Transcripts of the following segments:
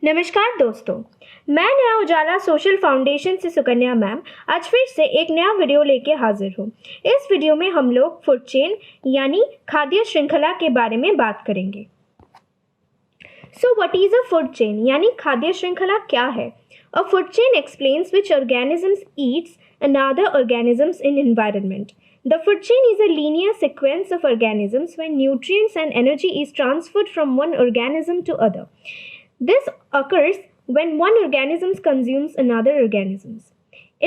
नमस्कार दोस्तों, मैं नया उजाला सोशल फाउंडेशन से सुकन्या मैम आज फिर से एक नया वीडियो लेके हाजिर हूँ। इस वीडियो में हम लोग फूड चेन यानी खाद्य श्रृंखला के बारे में बात करेंगे। So what is a food chain यानी खाद्य श्रृंखला क्या है? अ food chain explains which organisms Yeats another organisms in environment. The food chain is a linear sequence of organisms when nutrients and energy is transferred from one organism to other. This occurs when one organism consumes another organism.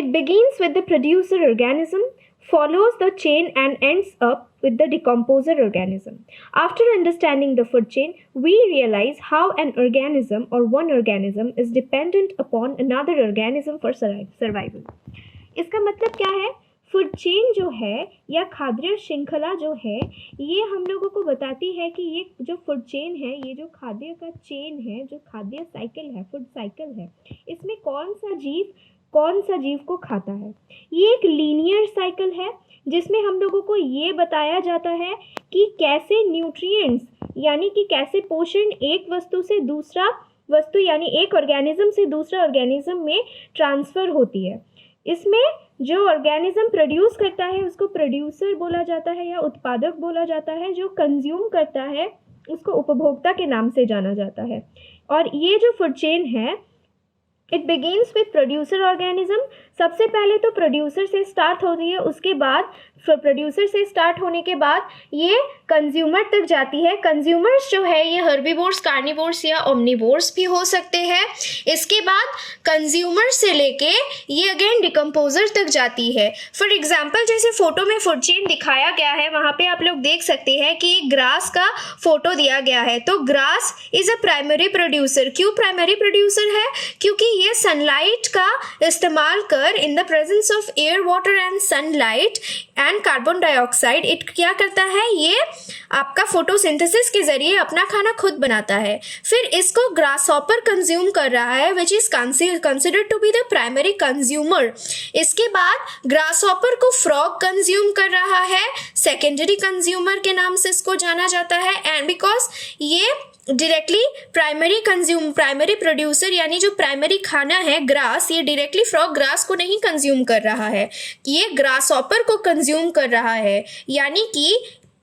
It begins with the producer organism, follows the chain and ends up with the decomposer organism. After understanding the food chain, we realize how an organism or one organism is dependent upon another organism for survival. इसका मतलब क्या है? Food chain जो है या खाद्य श्रृंखला जो है ये हम लोगों को बताती है कि ये जो फूड चेन है, ये जो खाद्य का चेन है, जो खाद्य साइकिल है, फूड साइकिल है, इसमें कौन सा जीव को खाता है। ये एक लीनियर साइकिल है जिसमें हम लोगों को ये बताया जाता है कि कैसे न्यूट्रिएंट्स यानी कि कैसे पोषण एक वस्तु से दूसरा वस्तु यानी एक ऑर्गेनिज्म से दूसरा ऑर्गेनिज्म में ट्रांसफ़र होती है। इसमें जो ऑर्गेनिज्म प्रोड्यूस करता है उसको प्रोड्यूसर बोला जाता है या उत्पादक बोला जाता है। जो कंज्यूम करता है उसको उपभोक्ता के नाम से जाना जाता है। और ये जो फूड चेन है it begins with producer organism. सबसे पहले तो प्रोड्यूसर से स्टार्ट होती है, उसके बाद प्रोड्यूसर से स्टार्ट होने के बाद ये कंज्यूमर तक जाती है। कंज्यूमर्स जो है ये हर्बीवोर्स, कार्निवोर्स या ओमनिवोर्स भी हो सकते हैं। इसके बाद कंज्यूमर से लेके ये अगेन डिकम्पोजर तक जाती है। फॉर एग्जांपल जैसे फोटो में फूड चेन दिखाया गया है, वहाँ पे आप लोग देख सकते हैं कि ग्रास का फोटो दिया गया है। तो grass is a primary producer. क्यों प्राइमरी प्रोड्यूसर है? क्योंकि ये सनलाइट का इस्तेमाल कर in the presence of air, water and sunlight and carbon dioxide it क्या करता है, ये आपका फोटोसिंथेसिस के जरिए अपना खाना खुद बनाता है। फिर इसको ग्रासहॉपर कंज्यूम कर रहा है which is considered to be the primary consumer. इसके बाद ग्रासहॉपर को फ्रॉग कंज्यूम कर रहा है, सेकेंडरी कंज्यूमर के नाम से इसको जाना जाता है। एंड बिकॉज ये डायरेक्टली प्राइमरी प्रोड्यूसर यानी जो प्राइमरी खाना है ग्रास, ये डायरेक्टली फ्रॉग ग्रास को नहीं कंज्यूम कर रहा है, ये ग्रासहॉपर को कंज्यूम कर रहा है। यानी कि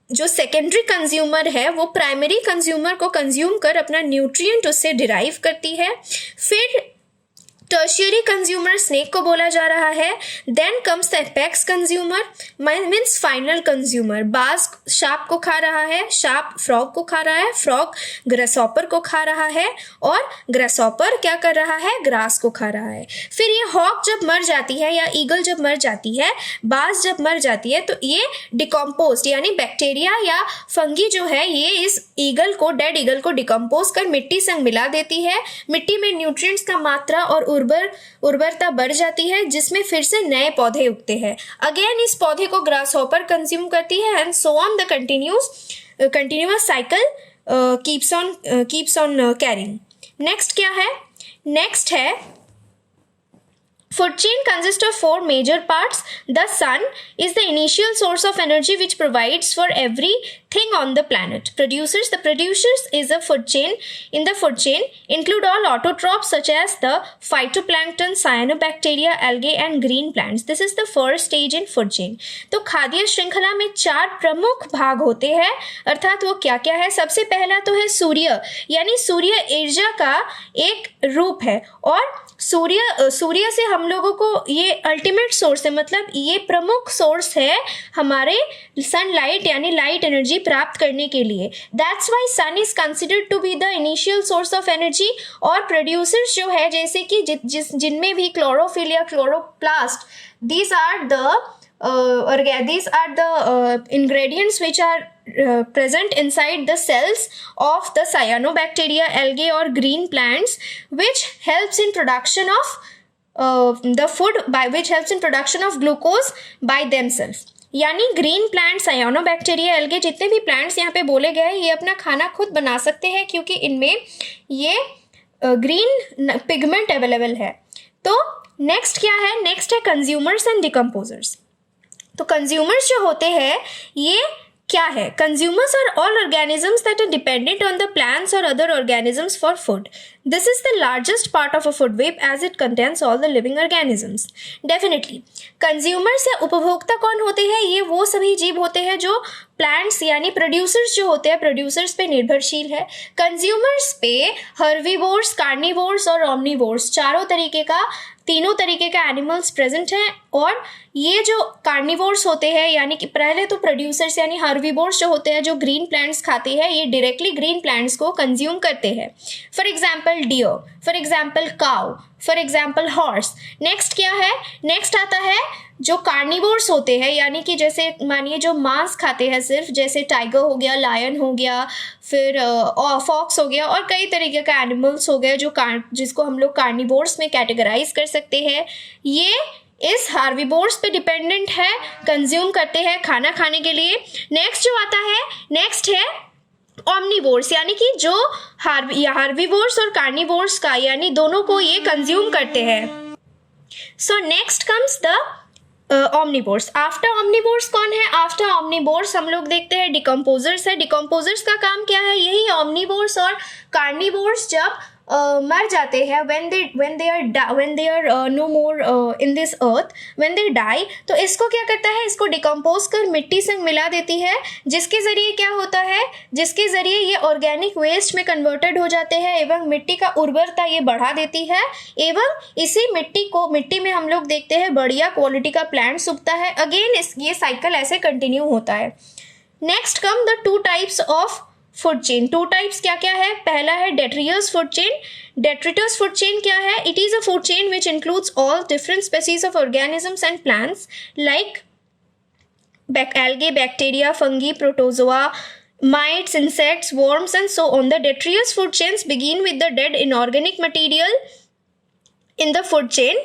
जो सेकेंडरी कंज्यूमर है वो प्राइमरी कंज्यूमर को कंज्यूम कर अपना न्यूट्रिएंट उससे डिराइव करती है। फिर टर्शियरी कंज्यूमर स्नेक को बोला जा रहा है। Then comes the apex consumer means final consumer. बाज शार्प को खा रहा है, शार्प फ्रॉग को खा रहा है, फ्रॉग ग्रासहॉपर को खा रहा है और ग्रासहॉपर क्या कर रहा है, ग्रास को खा रहा है। फिर ये हॉक जब मर जाती है या ईगल जब मर जाती है, बाज जब मर जाती है तो ये डिकम्पोज यानी बैक्टीरिया या फंगी जो है ये इस ईगल को, डेड ईगल को डिकम्पोज कर मिट्टी संग मिला देती है। मिट्टी में न्यूट्रिएंट्स का मात्रा और उर्वरता बढ़ जाती है जिसमें फिर से नए पौधे उगते हैं। अगेन इस पौधे को ग्रासहॉपर कंज्यूम करती है and so on the continuous cycle keeps on carrying. Next क्या है? नेक्स्ट है food chain consists of four major parts. The sun is the initial source of energy which provides for everything on the planet. The producers is a food chain. In the food chain include all autotrophs such as the phytoplankton, cyanobacteria, algae and green plants. This is the first stage in food chain. तो खाद्य श्रृंखला में चार प्रमुख भाग होते हैं, अर्थात वो क्या क्या है? सबसे पहला तो है सूर्य, यानी सूर्य ऊर्जा का एक रूप है और सूर्य से हम लोगों को ये अल्टीमेट सोर्स है, मतलब ये प्रमुख सोर्स है हमारे सनलाइट यानी लाइट एनर्जी प्राप्त करने के लिए। That's why sun is considered to be the initial source of energy. और प्रोड्यूसर्स जो है जैसे कि जिनमें भी क्लोरोफिल या chloroplast, these are the ingredients which are present inside the cells of the cyanobacteria, algae or green plants, which helps in production of production of glucose by themselves. यानी green plant, cyanobacteria, algae जितने भी plants यहाँ पे बोले गए ये अपना खाना खुद बना सकते हैं क्योंकि इनमें ये ग्रीन पिगमेंट अवेलेबल है। तो नेक्स्ट क्या है? नेक्स्ट है कंज्यूमर्स एंड डिकम्पोजर्स। तो कंज्यूमर्स जो होते हैं ये क्या है? Consumers are all organisms that are dependent on the plants और other organisms for food. This is the largest part of a food web as it contains all the living organisms. Definitely. Consumers या उपभोक्ता कौन होते हैं? ये वो सभी जीव होते हैं जो प्लांट्स यानी प्रोड्यूसर्स जो होते हैं, प्रोड्यूसर्स पे निर्भरशील है. कंज्यूमर्स पे हर्बीवोर्स, कार्निवोर्स और ओमनीवोर्स तीनों तरीके का एनिमल्स प्रेजेंट हैं. और ये जो कार्निवोर्स होते हैं यानी कि पहले तो प्रोड्यूसर्स यानी हर्बीवोर्स जो होते हैं जो ग्रीन प्लांट्स खाते हैं, ये डायरेक्टली ग्रीन प्लांट्स को कंज्यूम करते हैं. For example dear, for example cow, for example horse. Next क्या है? नेक्स्ट आता है जो कार्निवोर्स होते हैं यानी कि जैसे मानिए जो मांस खाते हैं सिर्फ, जैसे टाइगर हो गया, लायन हो गया, फिर फॉक्स हो गया और कई तरीके का एनिमल्स हो गए जिसको हम लोग कार्निवोर्स में कैटेगराइज कर सकते हैं. ये इस हार्बीवोर्स पे डिपेंडेंट है, कंज्यूम करते हैं खाना खाने के लिए. नेक्स्ट जो आता है, नेक्स्ट है ओमनीवोर्स यानी कि जो हार्बीवोर्स और कार्निवोर्स का यानी दोनों को ये कंज्यूम करते हैं. So next comes the omnivores. After omnivores कौन है? आफ्टर ओमनीवोर्स हम लोग देखते हैं डिकम्पोजर्स है. डिकम्पोजर्स का काम क्या है? यही ओमनीवोर्स और कार्निवोर्स जब मर जाते हैं, when they are no more in this earth, when they die, तो इसको क्या करता है? इसको डिकम्पोज कर मिट्टी से मिला देती है, जिसके ज़रिए क्या होता है? जिसके ज़रिए ये ऑर्गेनिक वेस्ट में कन्वर्टेड हो जाते हैं एवं मिट्टी का उर्वरता ये बढ़ा देती है. एवं इसी मिट्टी में हम लोग देखते हैं बढ़िया क्वालिटी का प्लांट्स उगता है. अगेन ये साइकिल ऐसे कंटिन्यू होता है. Next come the 2 types of food chain. 2 types क्या क्या है? पहला है detritus food chain. Detritus food chain क्या है? It is a food chain which includes all different species of organisms and plants like algae, bacteria, fungi, protozoa, mites, insects, worms and so on. The detritus food chains begin with the dead inorganic material in the food chain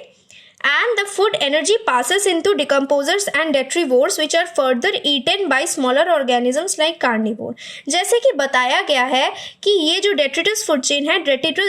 and the food energy passes into decomposers and detrivores which are further eaten by smaller organisms like carnivore. जैसे कि बताया गया है कि ये जो detritus food chain है,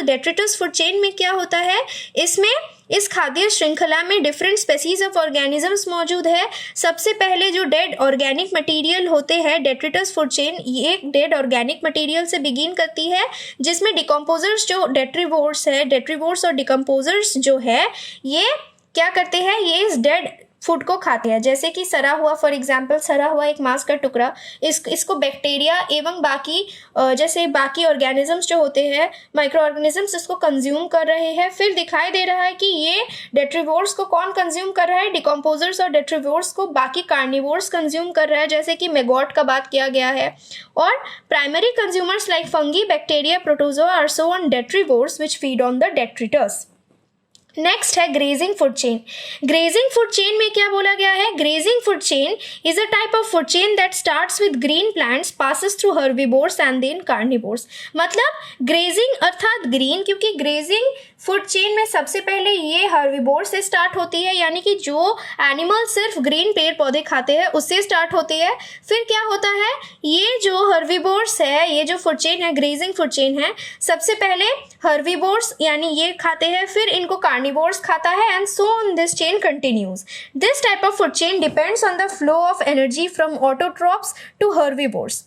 detritus food chain में क्या होता है? इसमें इस खाद्य श्रृंखला में डिफरेंट स्पेसीज ऑफ ऑर्गेनिजम्स मौजूद है. सबसे पहले जो डेड ऑर्गेनिक मटेरियल होते हैं, डेट्रिटस फूड चेन ये डेड ऑर्गेनिक मटेरियल से बिगिन करती है, जिसमें डिकम्पोजर्स जो डेट्रीवोर्स और डिकम्पोजर्स जो है ये क्या करते हैं? ये इस डेड फूड को खाते हैं. जैसे कि सड़ा हुआ, फॉर एग्जाम्पल सड़ा हुआ एक मांस का टुकड़ा, इसको बैक्टीरिया एवं बाकी ऑर्गेनिजम्स जो होते हैं, माइक्रो ऑर्गेनिजम्स, इसको कंज्यूम कर रहे हैं. फिर दिखाई दे रहा है कि ये डेट्रीवोर्स को कौन कंज्यूम कर रहा है? डिकम्पोजर्स और डेट्रीवोर्स को बाकी कार्निवोर्स कंज्यूम कर रहा है, जैसे कि मेगोट का बात किया गया है. और primary consumers like fungi, bacteria, protozoa are so on detritivores which feed on the detritus. Next है grazing food chain. Grazing food chain में क्या बोला गया है? Grazing food chain is a type of food chain that starts with green plants, passes through herbivores and then carnivores. मतलब grazing अर्थात green, क्योंकि grazing food chain में सबसे पहले ये हर्बीवोर से स्टार्ट होती है यानी कि जो एनिमल सिर्फ ग्रीन पेड़ पौधे खाते हैं उससे स्टार्ट होती है. फिर क्या होता है? ये जो हर्बीवोर्स है, ये जो फूड चेन है, ग्रेजिंग फूड चेन है, सबसे पहले हर्बीवोर्स यानी ये खाते हैं, फिर इनको कार्निवोर्स खाता है and so on this chain continues. This type of food chain depends on the flow of energy from autotrophs to herbivores.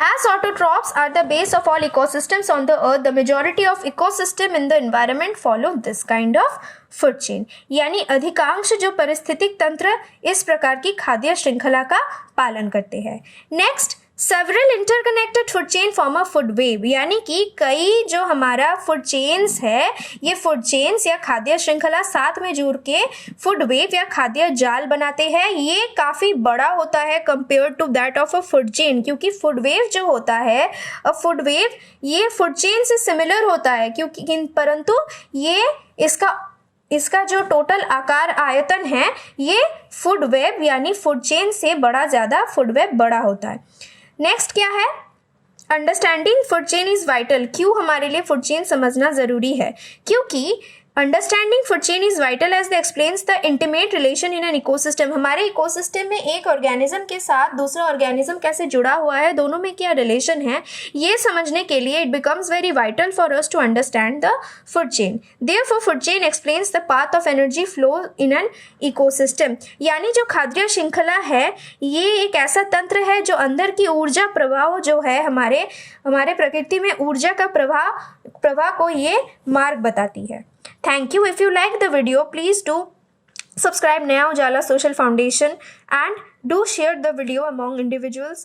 As autotrophs are the base of all ecosystems on the earth, the majority of ecosystem in the environment follow this kind of food chain. यानी अधिकांश जो पारिस्थितिक तंत्र इस प्रकार की खाद्य श्रृंखला का पालन करते हैं. Next, several interconnected food chain form a food web. यानी कि कई जो हमारा फूड चेन्स है, ये फूड चेन्स या खाद्य श्रृंखला साथ में जुड़ के फूड वेव या खाद्य जाल बनाते हैं. ये काफ़ी बड़ा होता है compare to that of a food chain, क्योंकि फूड वेव जो होता है, फूड वेव ये फूड चेन से सिमिलर होता है, क्योंकि परंतु ये इसका जो टोटल आकार आयतन है ये फूड वेब यानी फूड चेन से ज़्यादा फूड वेब बड़ा होता है. नेक्स्ट क्या है? Understanding food chain is vital. क्यों हमारे लिए फूड चेन समझना ज़रूरी है? क्योंकि understanding food chain is vital as the explains the intimate relation in an ecosystem. हमारे इकोसिस्टम में एक ऑर्गेनिज्म के साथ दूसरा ऑर्गेनिज्म कैसे जुड़ा हुआ है, दोनों में क्या रिलेशन है, ये समझने के लिए it becomes very vital for us to understand the food chain. Therefore food chain explains the path of energy flow in an ecosystem. यानी जो खाद्य श्रृंखला है ये एक ऐसा तंत्र है जो अंदर की ऊर्जा प्रवाह जो है हमारे प्रकृति में ऊर्जा का प्रवाह को ये मार्ग बताती है। Thank you. If you like the video, please do subscribe Naya Ujala Social Foundation and do share the video among individuals